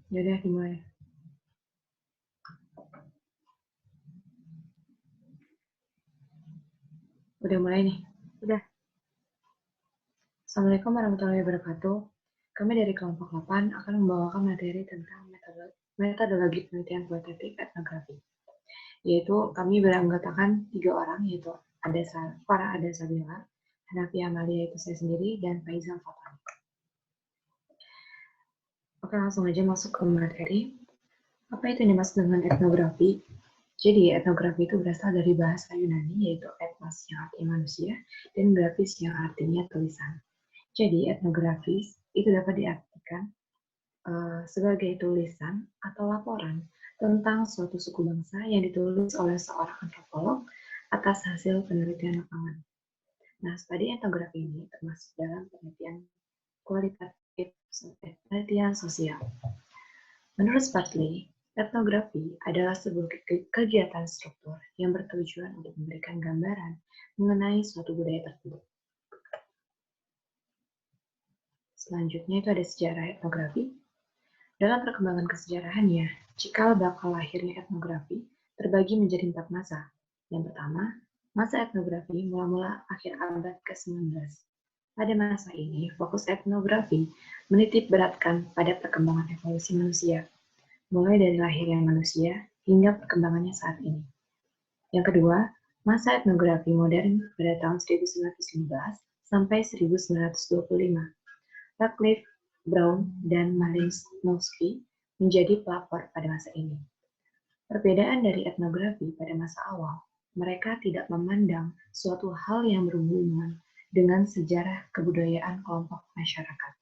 Yaudah dimulai. Udah mulai nih? Udah. Assalamualaikum warahmatullahi wabarakatuh. Kami dari kelompok 8 akan membawakan materi tentang metodologi penelitian kualitatif etnografi. Yaitu kami beranggotakan 3 orang, yaitu Farah Ada Sabila, Hanafi Amalia itu saya sendiri, dan Faizal Fatani. Oke, langsung aja masuk ke materi. Apa itu yang dimaksud dengan etnografi? Jadi, etnografi itu berasal dari bahasa Yunani, yaitu etnos yang artinya manusia, dan grafis yang artinya tulisan. Jadi, etnografis itu dapat diartikan sebagai tulisan atau laporan tentang suatu suku bangsa yang ditulis oleh seorang antropolog atas hasil penelitian lapangan. Nah, studi etnografi ini termasuk dalam penelitian kualitatif, penelitian sosial. Menurut Spartley, etnografi adalah sebuah kegiatan struktur yang bertujuan untuk memberikan gambaran mengenai suatu budaya tertentu. Selanjutnya itu ada sejarah etnografi. Dalam perkembangan kesejarahannya, cikal bakal lahirnya etnografi terbagi menjadi 4 masa. Yang pertama, masa etnografi mula-mula akhir abad ke-19. Pada masa ini, fokus etnografi menitik beratkan pada perkembangan evolusi manusia, mulai dari lahirnya manusia hingga perkembangannya saat ini. Yang kedua, masa etnografi modern pada tahun 1915 sampai 1925. Radcliffe, Brown, dan Malinowski menjadi pelapor pada masa ini. Perbedaan dari etnografi pada masa awal, mereka tidak memandang suatu hal yang berhubungan dengan sejarah kebudayaan kelompok masyarakat.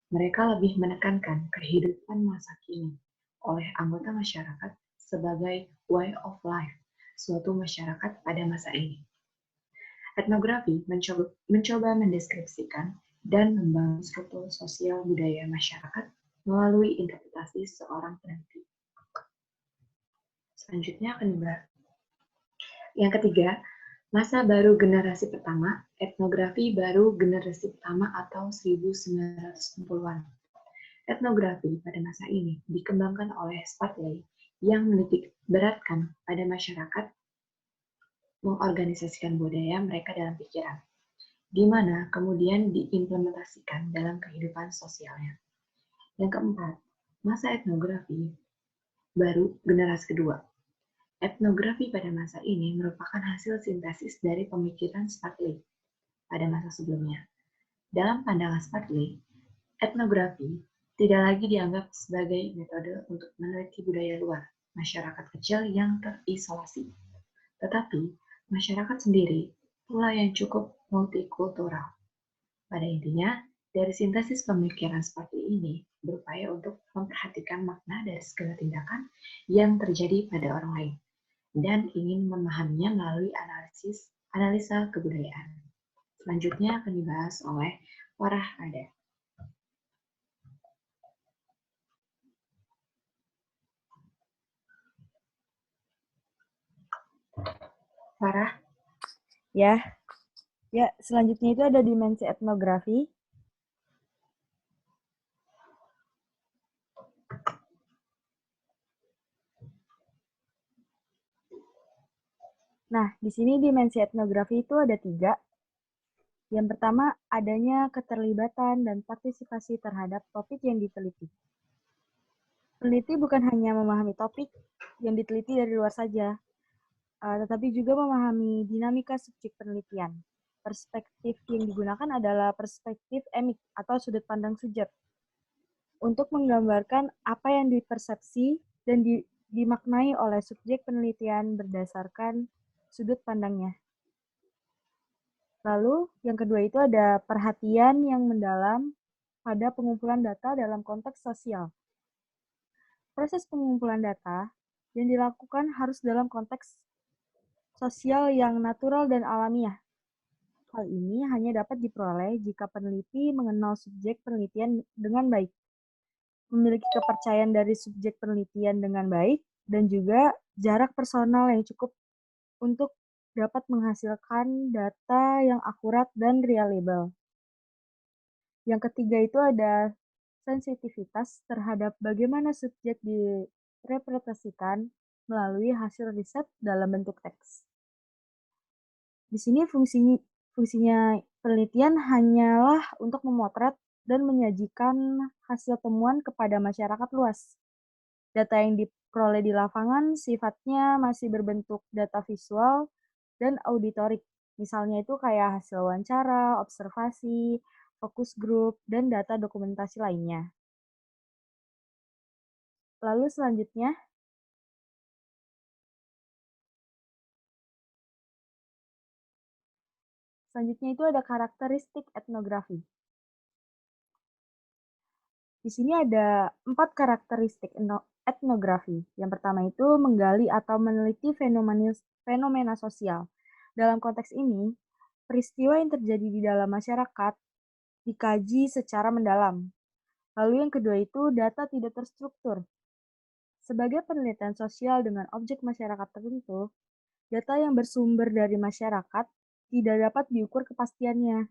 Mereka lebih menekankan kehidupan masa kini oleh anggota masyarakat sebagai way of life suatu masyarakat pada masa ini. Etnografi mencoba mendeskripsikan dan membangun struktur sosial budaya masyarakat melalui interpretasi seorang peneliti. Selanjutnya akan dibahas. Yang ketiga, masa baru generasi pertama, etnografi baru generasi pertama atau 1960-an. Etnografi pada masa ini dikembangkan oleh Spartley yang menitik beratkan pada masyarakat mengorganisasikan budaya mereka dalam pikiran, di mana kemudian diimplementasikan dalam kehidupan sosialnya. Yang keempat, masa etnografi baru generasi kedua. Etnografi pada masa ini merupakan hasil sintesis dari pemikiran Spartley pada masa sebelumnya. Dalam pandangan Spartley, etnografi tidak lagi dianggap sebagai metode untuk meneliti budaya luar masyarakat kecil yang terisolasi, tetapi masyarakat sendiri pula yang cukup multikultural. Pada intinya, dari sintesis pemikiran seperti ini berupaya untuk memperhatikan makna dari segala tindakan yang terjadi pada orang lain dan ingin memahaminya melalui analisa kebudayaan. Selanjutnya akan dibahas oleh Farah Ada. Farah? Ya. Ya, selanjutnya itu ada dimensi etnografi. Nah, di sini dimensi etnografi itu ada 3. Yang pertama, adanya keterlibatan dan partisipasi terhadap topik yang diteliti. Peneliti bukan hanya memahami topik yang diteliti dari luar saja, tetapi juga memahami dinamika subjek penelitian. Perspektif yang digunakan adalah perspektif emik atau sudut pandang subjek untuk menggambarkan apa yang dipersepsi dan dimaknai oleh subjek penelitian berdasarkan sudut pandangnya. Lalu, yang kedua itu ada perhatian yang mendalam pada pengumpulan data dalam konteks sosial. Proses pengumpulan data yang dilakukan harus dalam konteks sosial yang natural dan alamiah. Hal ini hanya dapat diperoleh jika peneliti mengenal subjek penelitian dengan baik, memiliki kepercayaan dari subjek penelitian dengan baik, dan juga jarak personal yang cukup untuk dapat menghasilkan data yang akurat dan reliable. Yang ketiga itu ada sensitivitas terhadap bagaimana subjek direpresentasikan melalui hasil riset dalam bentuk teks. Di sini fungsinya penelitian hanyalah untuk memotret dan menyajikan hasil temuan kepada masyarakat luas. Data yang diperoleh di lapangan sifatnya masih berbentuk data visual dan auditorik. Misalnya itu kayak hasil wawancara, observasi, fokus grup, dan data dokumentasi lainnya. Lalu selanjutnya itu ada karakteristik etnografi. Di sini ada 4 karakteristik etnografi. Yang pertama itu menggali atau meneliti fenomena sosial. Dalam konteks ini, peristiwa yang terjadi di dalam masyarakat dikaji secara mendalam. Lalu yang kedua itu data tidak terstruktur. Sebagai penelitian sosial dengan objek masyarakat tertentu, data yang bersumber dari masyarakat tidak dapat diukur kepastiannya,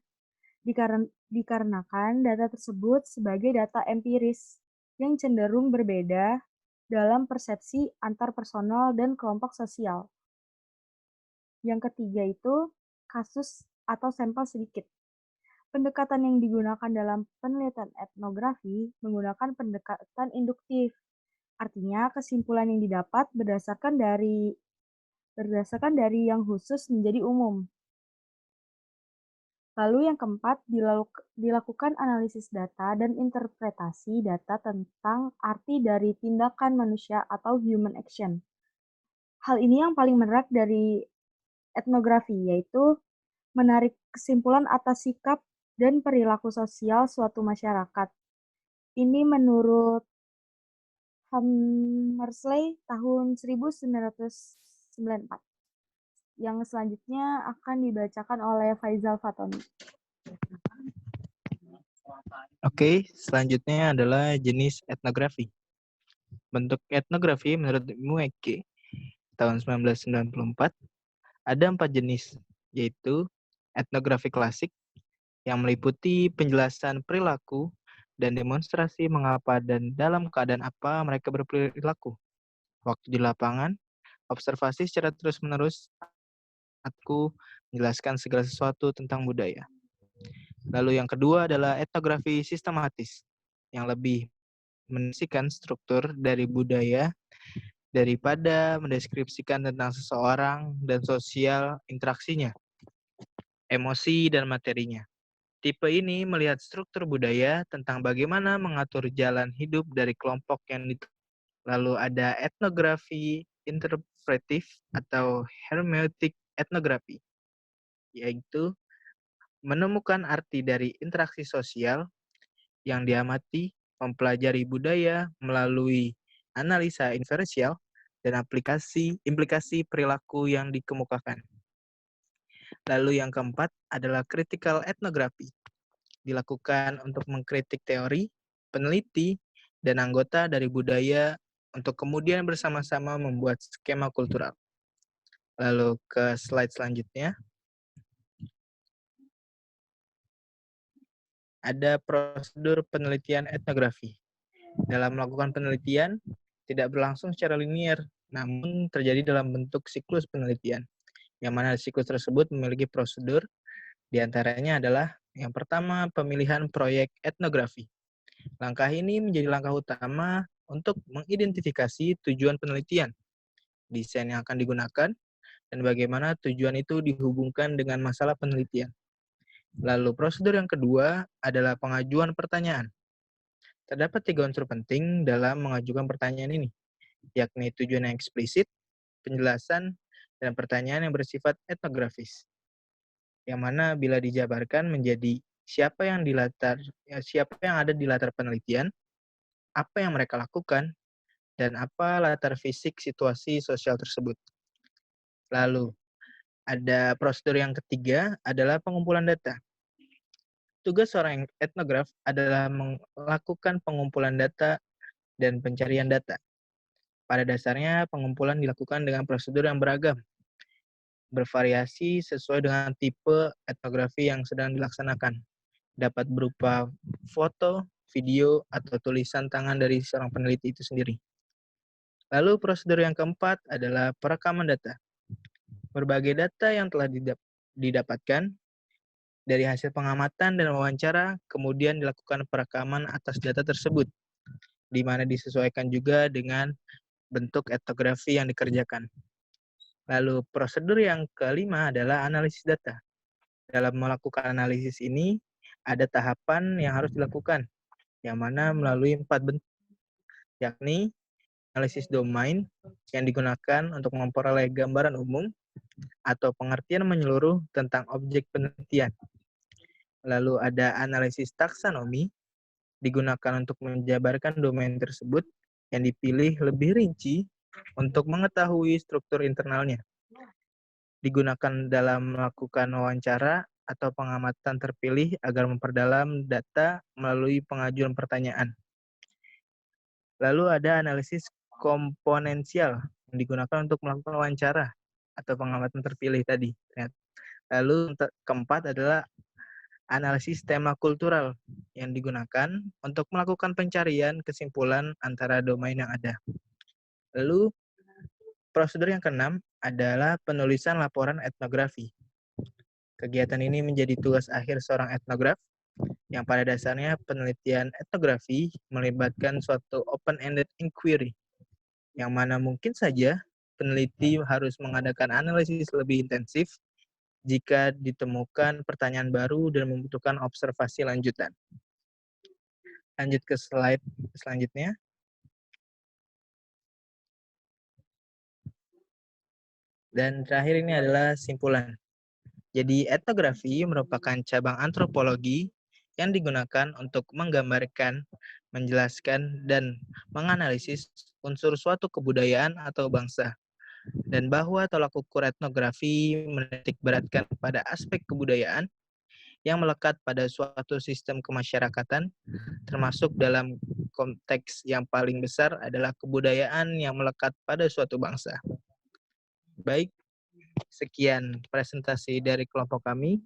dikarenakan data tersebut sebagai data empiris yang cenderung berbeda dalam persepsi antar personal dan kelompok sosial. Yang ketiga itu kasus atau sampel sedikit. Pendekatan yang digunakan dalam penelitian etnografi menggunakan pendekatan induktif. Artinya, kesimpulan yang didapat berdasarkan dari yang khusus menjadi umum. Lalu yang keempat, dilakukan analisis data dan interpretasi data tentang arti dari tindakan manusia atau human action. Hal ini yang paling menarik dari etnografi, yaitu menarik kesimpulan atas sikap dan perilaku sosial suatu masyarakat. Ini menurut Hammersley tahun 1994. Yang selanjutnya akan dibacakan oleh Faizal Fatoni. Oke, selanjutnya adalah jenis etnografi. Bentuk etnografi menurut Mueke tahun 1994 ada 4 jenis, yaitu etnografi klasik yang meliputi penjelasan perilaku dan demonstrasi mengapa dan dalam keadaan apa mereka berperilaku. Waktu di lapangan, observasi secara terus-menerus aku menjelaskan segala sesuatu tentang budaya. Lalu yang kedua adalah etnografi sistematis, yang lebih mendeskripsikan struktur dari budaya daripada mendeskripsikan tentang seseorang dan sosial interaksinya, emosi dan materinya. Tipe ini melihat struktur budaya tentang bagaimana mengatur jalan hidup dari kelompok yang Lalu ada etnografi interpretif atau hermeneutik etnografi, yaitu menemukan arti dari interaksi sosial yang diamati, mempelajari budaya melalui analisa inferensial dan implikasi perilaku yang dikemukakan. Lalu yang keempat adalah critical etnografi, dilakukan untuk mengkritik teori, peneliti, dan anggota dari budaya untuk kemudian bersama-sama membuat skema kultural. Lalu ke slide selanjutnya. Ada prosedur penelitian etnografi. Dalam melakukan penelitian, tidak berlangsung secara linier, namun terjadi dalam bentuk siklus penelitian, yang mana siklus tersebut memiliki prosedur, diantaranya adalah yang pertama, pemilihan proyek etnografi. Langkah ini menjadi langkah utama untuk mengidentifikasi tujuan penelitian, desain yang akan digunakan, dan bagaimana tujuan itu dihubungkan dengan masalah penelitian. Lalu prosedur yang kedua adalah pengajuan pertanyaan. Terdapat 3 unsur penting dalam mengajukan pertanyaan ini, yakni tujuan yang eksplisit, penjelasan, dan pertanyaan yang bersifat etnografis. Yang mana bila dijabarkan menjadi siapa yang ada di latar penelitian, apa yang mereka lakukan, dan apa latar fisik situasi sosial tersebut. Lalu, ada prosedur yang ketiga adalah pengumpulan data. Tugas seorang etnograf adalah melakukan pengumpulan data dan pencarian data. Pada dasarnya, pengumpulan dilakukan dengan prosedur yang beragam, bervariasi sesuai dengan tipe etnografi yang sedang dilaksanakan. Dapat berupa foto, video, atau tulisan tangan dari seorang peneliti itu sendiri. Lalu prosedur yang keempat adalah perekaman data. Berbagai data yang telah didapatkan dari hasil pengamatan dan wawancara, kemudian dilakukan perekaman atas data tersebut, di mana disesuaikan juga dengan bentuk etnografi yang dikerjakan. Lalu prosedur yang kelima adalah analisis data. Dalam melakukan analisis ini, ada tahapan yang harus dilakukan, yang mana melalui 4 bentuk, yakni analisis domain yang digunakan untuk memperoleh gambaran umum atau pengertian menyeluruh tentang objek penelitian. Lalu ada analisis taksonomi, digunakan untuk menjabarkan domain tersebut yang dipilih lebih rinci untuk mengetahui struktur internalnya. Digunakan dalam melakukan wawancara atau pengamatan terpilih agar memperdalam data melalui pengajuan pertanyaan. Lalu ada analisis komponensial yang digunakan untuk melakukan wawancara atau pengamatan terpilih tadi. Lalu keempat adalah analisis tema kultural yang digunakan untuk melakukan pencarian kesimpulan antara domain yang ada. Lalu prosedur yang keenam adalah penulisan laporan etnografi. Kegiatan ini menjadi tugas akhir seorang etnograf yang pada dasarnya penelitian etnografi melibatkan suatu open-ended inquiry, yang mana mungkin saja peneliti harus mengadakan analisis lebih intensif jika ditemukan pertanyaan baru dan membutuhkan observasi lanjutan. Lanjut ke slide selanjutnya. Dan terakhir ini adalah simpulan. Jadi etnografi merupakan cabang antropologi yang digunakan untuk menggambarkan, menjelaskan, dan menganalisis unsur suatu kebudayaan atau bangsa. Dan bahwa tolak ukur etnografi menitik beratkan pada aspek kebudayaan yang melekat pada suatu sistem kemasyarakatan, termasuk dalam konteks yang paling besar adalah kebudayaan yang melekat pada suatu bangsa. Baik, sekian presentasi dari kelompok kami.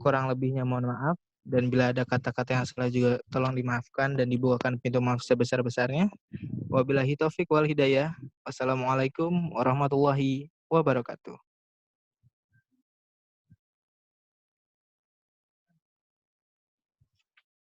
Kurang lebihnya mohon maaf. Dan bila ada kata-kata yang salah juga tolong dimaafkan dan dibukakan pintu maaf sebesar-besarnya. Wabillahi taufik wal hidayah. Wassalamualaikum warahmatullahi wabarakatuh.